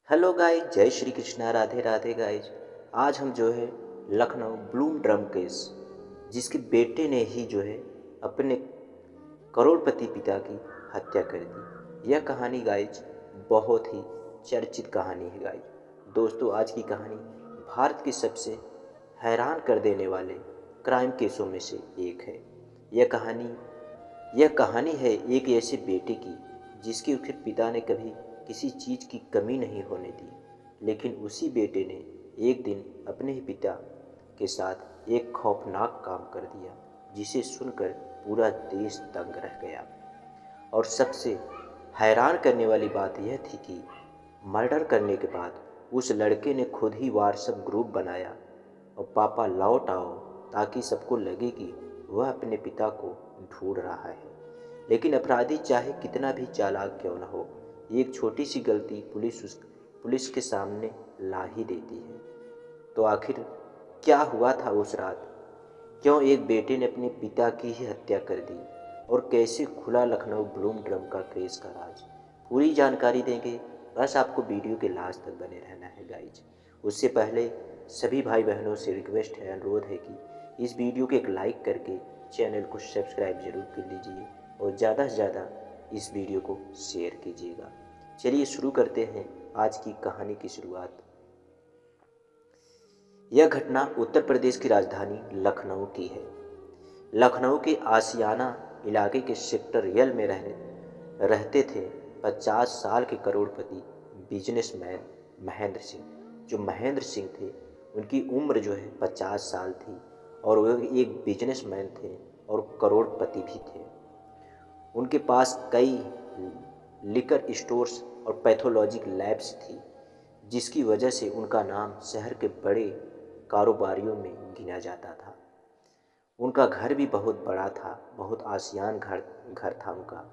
Hello guys, जय Shri Krishna, Radhe Radhe guys. आज हम जो है लखनऊ ब्लूम ड्रम केस, जिसके बेटे ने ही जो है अपने करोड़पति पिता की हत्या कर दी। यह कहानी गाइज बहुत ही चर्चित कहानी है गाइज। दोस्तों, आज की कहानी भारत के सबसे हैरान कर देने वाले क्राइम केसों में से एक है। यह कहानी है एक ऐसे बेटे की जिसके उसके पिता ने कभी किसी चीज़ की कमी नहीं होने दी, लेकिन उसी बेटे ने एक दिन अपने ही पिता के साथ एक खौफनाक काम कर दिया, जिसे सुनकर पूरा देश दंग रह गया। और सबसे हैरान करने वाली बात यह थी कि मर्डर करने के बाद उस लड़के ने खुद ही व्हाट्सएप ग्रुप बनाया और पापा लौट आओ, ताकि सबको लगे कि वह अपने पिता को ढूंढ रहा है। लेकिन अपराधी चाहे कितना भी चालाक क्यों न हो, एक छोटी सी गलती पुलिस के सामने ला ही देती है। तो आखिर क्या हुआ था उस रात? क्यों एक बेटे ने अपने पिता की ही हत्या कर दी? और कैसे खुला लखनऊ ब्लूम ड्रम का केस का राज? पूरी जानकारी देंगे, बस आपको वीडियो के लास्ट तक बने रहना है गाइज। उससे पहले सभी भाई बहनों से रिक्वेस्ट है, अनुरोध है कि इस वीडियो को एक लाइक करके चैनल को सब्सक्राइब जरूर कर लीजिए और ज़्यादा से ज़्यादा इस वीडियो को शेयर कीजिएगा। चलिए शुरू करते हैं आज की कहानी की शुरुआत। यह घटना उत्तर प्रदेश की राजधानी लखनऊ की है। लखनऊ के आशियाना इलाके के सेक्टर यल में रहते थे 50 साल के करोड़पति बिजनेसमैन महेंद्र सिंह। जो महेंद्र सिंह थे, उनकी उम्र जो है 50 साल थी और वह एक बिजनेसमैन थे और करोड़पति भी थे। उनके पास कई लिकर स्टोर्स और पैथोलॉजिक लैब्स थी, जिसकी वजह से उनका नाम शहर के बड़े कारोबारियों में गिना जाता था। उनका घर भी बहुत बड़ा था, बहुत आसियान घर था उनका।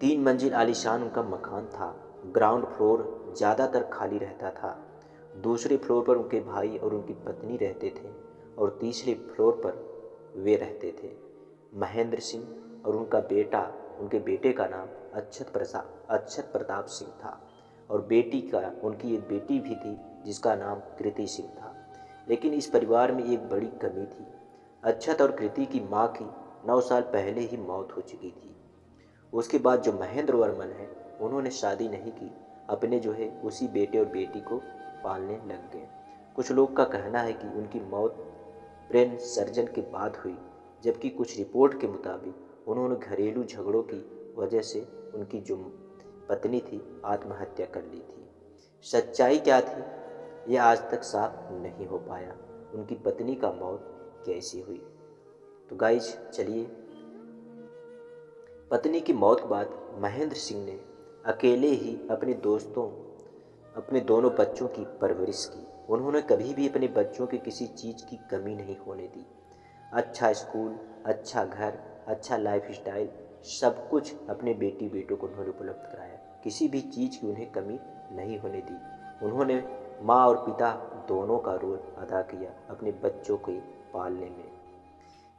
3 मंजिल आलीशान उनका मकान था। ग्राउंड फ्लोर ज़्यादातर खाली रहता था। दूसरे फ्लोर पर उनके भाई और उनकी पत्नी रहते थे और तीसरे फ्लोर पर वे रहते थे। महेंद्र सिंह और उनके बेटे का नाम अच्छत प्रताप सिंह था और उनकी एक बेटी भी थी जिसका नाम कृति सिंह था। लेकिन इस परिवार में एक बड़ी कमी थी। अच्छत और कृति की माँ की 9 साल पहले ही मौत हो चुकी थी। उसके बाद जो महेंद्र वर्मन है, उन्होंने शादी नहीं की, अपने जो है उसी बेटे और बेटी को पालने लग गए। कुछ लोग का कहना है कि उनकी मौत ब्रेन सर्जन के बाद हुई, जबकि कुछ रिपोर्ट के मुताबिक उन्होंने घरेलू झगड़ों की वजह से उनकी जो पत्नी थी आत्महत्या कर ली थी। सच्चाई क्या थी, यह आज तक साफ नहीं हो पाया। उनकी पत्नी का मौत कैसी हुई? तो गाइज चलिए, पत्नी की मौत के बाद महेंद्र सिंह ने अकेले ही अपने दोनों बच्चों की परवरिश की। उन्होंने कभी भी अपने बच्चों की किसी चीज़ की कमी नहीं होने दी। अच्छा स्कूल, अच्छा घर, अच्छा लाइफस्टाइल, सब कुछ अपने बेटों को उन्होंने उपलब्ध कराया। किसी भी चीज़ की उन्हें कमी नहीं होने दी। उन्होंने माँ और पिता दोनों का रोल अदा किया अपने बच्चों के पालने में।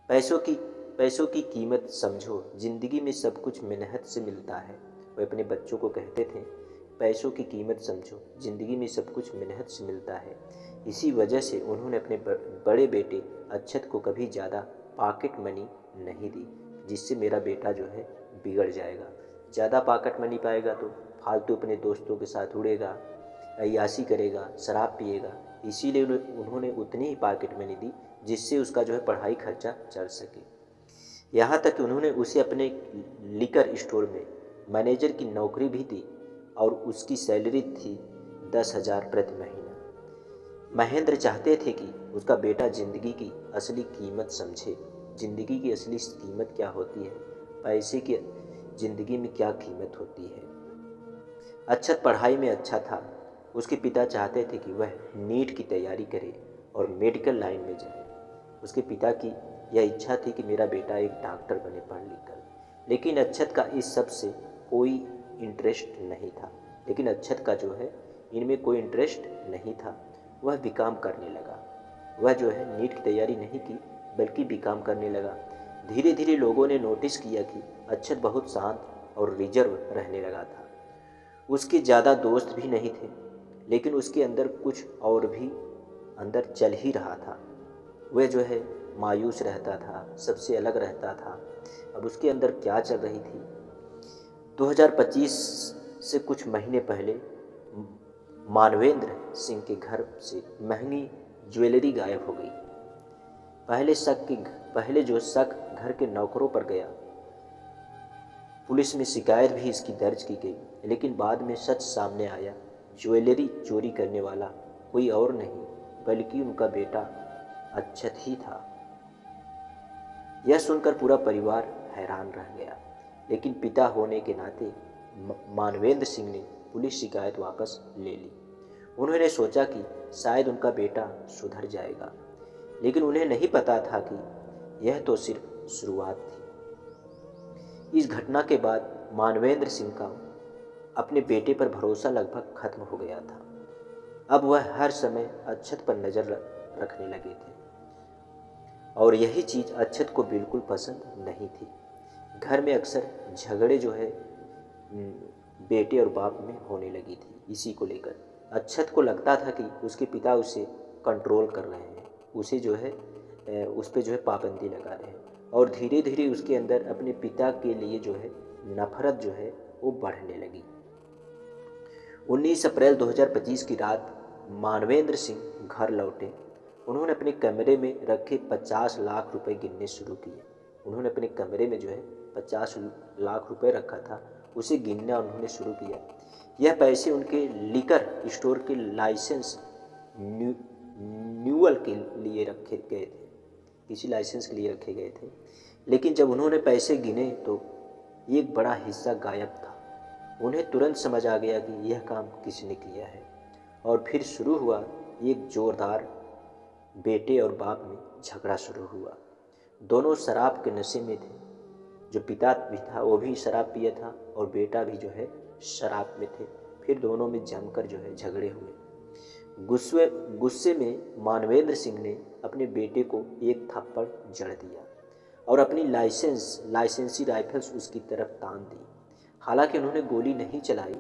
पैसों की कीमत समझो, ज़िंदगी में सब कुछ मेहनत से मिलता है। वे अपने बच्चों को कहते थे, पैसों की कीमत समझो, ज़िंदगी में सब कुछ मेहनत से मिलता है। इसी वजह से उन्होंने अपने बड़े बेटे अच्छत को कभी ज़्यादा पॉकेट मनी नहीं दी, जिससे मेरा बेटा जो है बिगड़ जाएगा। ज़्यादा पॉकेट मनी पाएगा तो फालतू अपने दोस्तों के साथ उड़ेगा, अय्याशी करेगा, शराब पिएगा। इसीलिए उन्होंने उतनी ही पॉकेट मनी दी जिससे उसका जो है पढ़ाई खर्चा चल सके। यहाँ तक कि उन्होंने उसे अपने लिकर स्टोर में मैनेजर की नौकरी भी दी और उसकी सैलरी थी 10,000 प्रति महीना। महेंद्र चाहते थे कि उसका बेटा ज़िंदगी की असली कीमत समझे। ज़िंदगी की असली कीमत क्या होती है, पैसे की ज़िंदगी में क्या कीमत होती है। अच्छत पढ़ाई में अच्छा था। उसके पिता चाहते थे कि वह नीट की तैयारी करे और मेडिकल लाइन में जाए। उसके पिता की यह इच्छा थी कि मेरा बेटा एक डॉक्टर बने पढ़ लिख कर। लेकिन अच्छत का इस सब से कोई इंटरेस्ट नहीं था। इनमें कोई इंटरेस्ट नहीं था। वह बीकॉम करने लगा। वह जो है नीट की तैयारी नहीं की, बल्कि बीकॉम करने लगा। धीरे धीरे लोगों ने नोटिस किया कि अच्छत बहुत शांत और रिजर्व रहने लगा था। उसके ज़्यादा दोस्त भी नहीं थे, लेकिन उसके अंदर कुछ और भी अंदर चल ही रहा था। वह जो है मायूस रहता था, सबसे अलग रहता था। अब उसके अंदर क्या चल रही थी? 2025 से कुछ महीने पहले मानवेंद्र सिंह के घर से महंगी ज्वेलरी गायब हो गई। पहले जो शक घर के नौकरों पर गया, पुलिस में शिकायत भी इसकी दर्ज की गई, लेकिन बाद में सच सामने आया। ज्वेलरी चोरी करने वाला कोई और नहीं बल्कि उनका बेटा अक्षत ही था। यह सुनकर पूरा परिवार हैरान रह गया, लेकिन पिता होने के नाते मानवेंद्र सिंह ने पुलिस शिकायत वापस ले ली। उन्होंने सोचा कि शायद उनका बेटा सुधर जाएगा, लेकिन उन्हें नहीं पता था कि यह तो सिर्फ शुरुआत थी। इस घटना के बाद मानवेंद्र सिंह का अपने बेटे पर भरोसा लगभग खत्म हो गया था। अब वह हर समय अक्षत पर नज़र रखने लगे थे, और यही चीज़ अक्षत को बिल्कुल पसंद नहीं थी। घर में अक्सर झगड़े जो है बेटे और बाप में होने लगी थी इसी को लेकर। अक्षत को लगता था कि उसके पिता उसे कंट्रोल कर रहे हैं, उसे जो है उस पर जो है पाबंदी लगा रहे हैं, और धीरे धीरे उसके अंदर अपने पिता के लिए जो है नफरत जो है वो बढ़ने लगी। 19 अप्रैल 2025 की रात मानवेंद्र सिंह घर लौटे। उन्होंने अपने कमरे में रखे 50 लाख रुपए गिनने शुरू किए। उन्होंने अपने कमरे में जो है 50 लाख रुपए रखा था, उसे गिनना उन्होंने शुरू किया। यह पैसे उनके लिकर स्टोर के लाइसेंस न्यूअल के लिए रखे गए थे, किसी लाइसेंस के लिए रखे गए थे। लेकिन जब उन्होंने पैसे गिने तो एक बड़ा हिस्सा गायब था। उन्हें तुरंत समझ आ गया कि यह काम किसने किया है, और फिर शुरू हुआ एक जोरदार बेटे और बाप में झगड़ा शुरू हुआ। दोनों शराब के नशे में थे। जो पिता भी था वो भी शराब पिया था, और बेटा भी जो है शराब में थे। फिर दोनों में जमकर जो है झगड़े हुए। गुस्से में मानवेंद्र सिंह ने अपने बेटे को एक थप्पड़ जड़ दिया और अपनी लाइसेंसी राइफल्स उसकी तरफ तान दी। हालांकि उन्होंने गोली नहीं चलाई,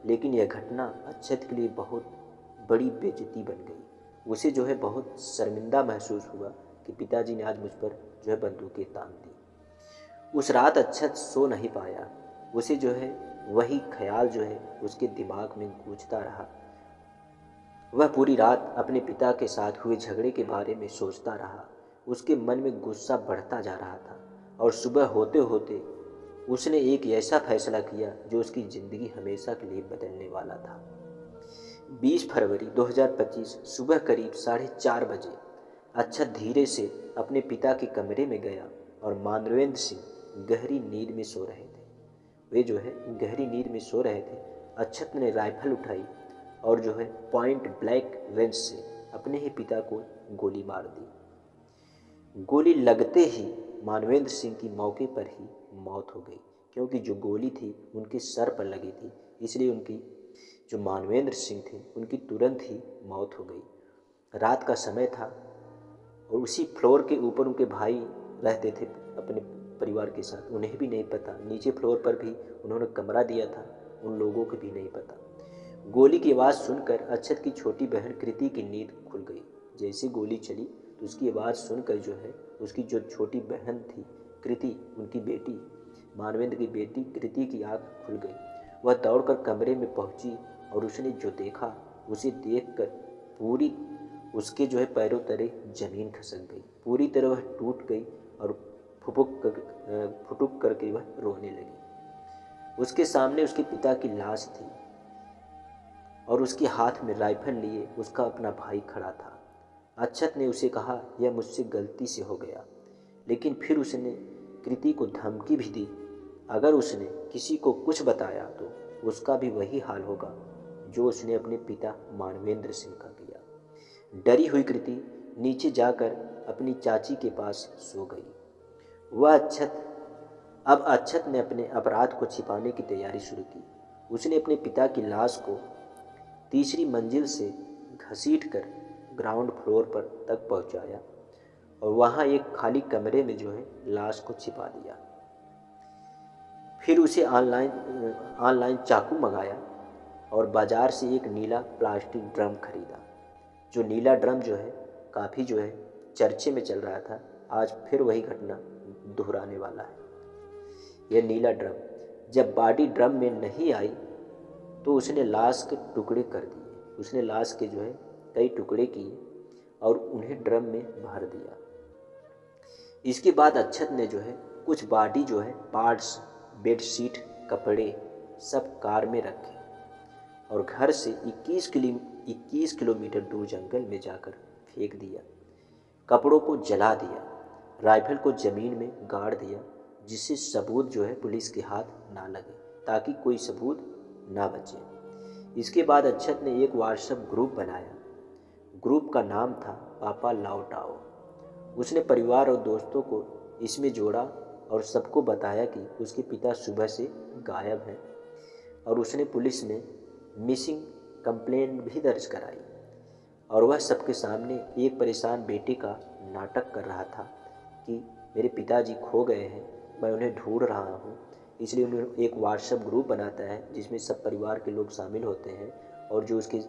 लेकिन यह घटना अक्षत के लिए बहुत बड़ी बेइज्जती बन गई। उसे जो है बहुत शर्मिंदा महसूस हुआ कि पिताजी ने आज मुझ पर जो है बंदूकें तान दी। उस रात अक्षत सो नहीं पाया। उसे जो है वही ख्याल जो है उसके दिमाग में गूंजता रहा। वह पूरी रात अपने पिता के साथ हुए झगड़े के बारे में सोचता रहा। उसके मन में गुस्सा बढ़ता जा रहा था, और सुबह होते होते उसने एक ऐसा फैसला किया जो उसकी ज़िंदगी हमेशा के लिए बदलने वाला था। 20 फरवरी 2025 सुबह करीब 4:30 बजे अक्षत धीरे से अपने पिता के कमरे में गया, और मानवेंद्र सिंह गहरी नींद में सो रहे थे। वे जो है गहरी नींद में सो रहे थे। अक्षत ने राइफल उठाई और जो है पॉइंट ब्लैंक रेंज से अपने ही पिता को गोली मार दी। गोली लगते ही मानवेंद्र सिंह की मौके पर ही मौत हो गई, क्योंकि जो गोली थी उनके सर पर लगी थी, इसलिए उनकी जो मानवेंद्र सिंह थे उनकी तुरंत ही मौत हो गई। रात का समय था, और उसी फ्लोर के ऊपर उनके भाई रहते थे अपने परिवार के साथ। उन्हें भी नहीं पता, नीचे फ्लोर पर भी उन्होंने कमरा दिया था, उन लोगों को भी नहीं पता। गोली की आवाज़ सुनकर अक्षत की छोटी बहन कृति की नींद खुल गई। जैसे गोली चली तो उसकी आवाज़ सुनकर जो है उसकी जो छोटी बहन थी कृति, उनकी बेटी मानवेंद्र की बेटी कृति की आँख खुल गई। वह दौड़कर कमरे में पहुंची, और उसने जो देखा उसे देखकर पूरी उसके जो है पैरों तले जमीन खसक गई। पूरी तरह वह टूट गई और फुटुक करके वह रोने लगी। उसके सामने उसके पिता की लाश थी, और उसके हाथ में राइफल लिए उसका अपना भाई खड़ा था। अक्षत ने उसे कहा, यह मुझसे गलती से हो गया, लेकिन फिर उसने कृति को धमकी भी दी, अगर उसने किसी को कुछ बताया तो उसका भी वही हाल होगा जो उसने अपने पिता मानवेंद्र सिंह का किया। डरी हुई कृति नीचे जाकर अपनी चाची के पास सो गई। अब अक्षत ने अपने अपराध को छिपाने की तैयारी शुरू की। उसने अपने पिता की लाश को तीसरी मंजिल से घसीटकर ग्राउंड फ्लोर पर तक पहुंचाया, और वहां एक खाली कमरे में जो है लाश को छिपा दिया। फिर उसे ऑनलाइन चाकू मंगाया और बाज़ार से एक नीला प्लास्टिक ड्रम खरीदा। जो नीला ड्रम जो है काफ़ी जो है चर्चे में चल रहा था। आज फिर वही घटना दोहराने वाला है। यह नीला ड्रम, जब बॉडी ड्रम में नहीं आई तो उसने लाश के टुकड़े कर दिए। उसने लाश के जो है कई टुकड़े किए और उन्हें ड्रम में भर दिया। इसके बाद अक्षत ने जो है कुछ बॉडी जो है पार्ट्स, बेडशीट, कपड़े सब कार में रखे और घर से 21 किलोमीटर दूर जंगल में जाकर फेंक दिया। कपड़ों को जला दिया, राइफल को ज़मीन में गाड़ दिया, जिससे सबूत जो है पुलिस के हाथ ना लगे, ताकि कोई सबूत ना बचे। इसके बाद अक्षत ने एक व्हाट्सएप ग्रुप बनाया। ग्रुप का नाम था पापा लौटाओ। उसने परिवार और दोस्तों को इसमें जोड़ा और सबको बताया कि उसके पिता सुबह से गायब हैं और उसने पुलिस में मिसिंग कंप्लेंट भी दर्ज कराई। और वह सबके सामने एक परेशान बेटे का नाटक कर रहा था कि मेरे पिताजी खो गए हैं, मैं उन्हें ढूंढ रहा हूँ। इसलिए उन्हें एक व्हाट्सएप ग्रुप बनाता है जिसमें सब परिवार के लोग शामिल होते हैं और जो उसके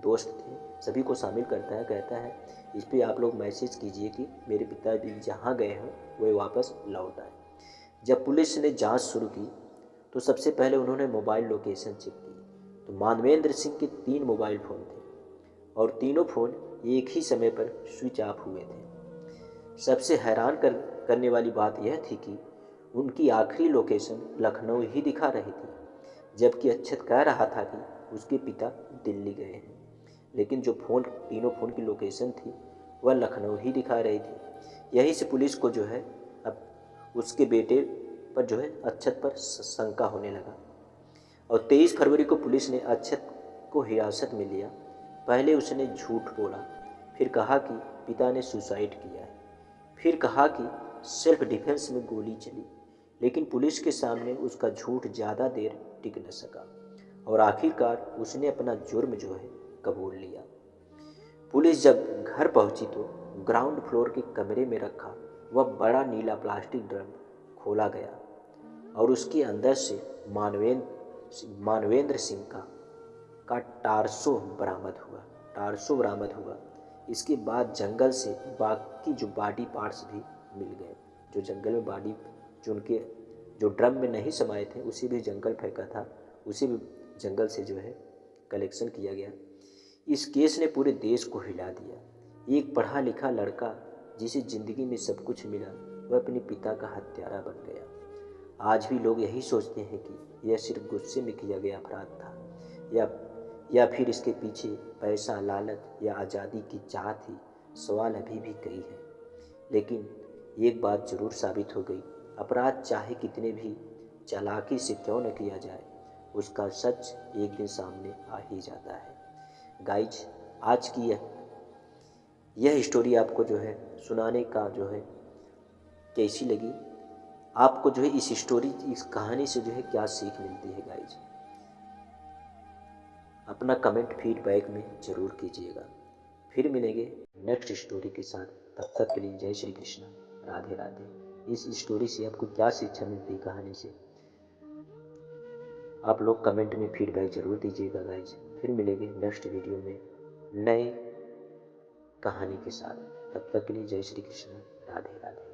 दोस्त थे सभी को शामिल करता है। कहता है इस पर आप लोग मैसेज कीजिए कि मेरे पिताजी जहाँ गए हैं वह वापस लौट आए। जब पुलिस ने जांच शुरू की तो सबसे पहले उन्होंने मोबाइल लोकेशन चेक की। तो मानवेंद्र सिंह के 3 मोबाइल फ़ोन थे और तीनों फ़ोन एक ही समय पर स्विच ऑफ हुए थे। सबसे हैरान करने वाली बात यह थी कि उनकी आखिरी लोकेशन लखनऊ ही दिखा रही थी, जबकि अक्षत कह रहा था कि उसके पिता दिल्ली गए हैं। लेकिन जो तीनों फ़ोन की लोकेशन थी वह लखनऊ ही दिखा रही थी। यहीं से पुलिस को जो है अब उसके बेटे पर जो है अक्षत पर शंका होने लगा और 23 फरवरी को पुलिस ने अक्षत को हिरासत में लिया। पहले उसने झूठ बोला, फिर कहा कि पिता ने सुसाइड किया है, फिर कहा कि सेल्फ डिफेंस में गोली चली। लेकिन पुलिस के सामने उसका झूठ ज़्यादा देर टिक न सका और आखिरकार उसने अपना जुर्म जो है कबूल लिया। पुलिस जब घर पहुंची तो ग्राउंड फ्लोर के कमरे में रखा वह बड़ा नीला प्लास्टिक ड्रम खोला गया और उसके अंदर से मानवेंद्र सिंह का टारसो बरामद हुआ। इसके बाद जंगल से बाकी जो बॉडी पार्ट्स भी मिल गए। जो जंगल में बॉडी जो ड्रम में नहीं समाये थे उसी भी जंगल फेंका था, उसी भी जंगल से जो है कलेक्शन किया गया। इस केस ने पूरे देश को हिला दिया। एक पढ़ा लिखा लड़का जिसे ज़िंदगी में सब कुछ मिला वह अपने पिता का हत्यारा बन गया। आज भी लोग यही सोचते हैं कि यह सिर्फ गुस्से में किया गया अपराध था या फिर इसके पीछे पैसा, लालच या आज़ादी की चाह थी। सवाल अभी भी कई है, लेकिन एक बात ज़रूर साबित हो गई, अपराध चाहे कितने भी चालाकी से क्यों न किया जाए, उसका सच एक दिन सामने आ ही जाता है। गाइज, आज की यह स्टोरी आपको जो है सुनाने का जो है कैसी लगी? आपको जो है इस कहानी से जो है क्या सीख मिलती है गाइज? अपना कमेंट फीडबैक में ज़रूर कीजिएगा। फिर मिलेंगे नेक्स्ट स्टोरी के साथ। तब तक के लिए जय श्री कृष्ण, राधे राधे। इस स्टोरी से आपको क्या शिक्षा मिलती है, कहानी से, आप लोग कमेंट में फीडबैक ज़रूर दीजिएगा गाइज। फिर मिलेंगे नेक्स्ट वीडियो में नए कहानी के साथ। तब तक के लिए जय श्री कृष्ण, राधे राधे।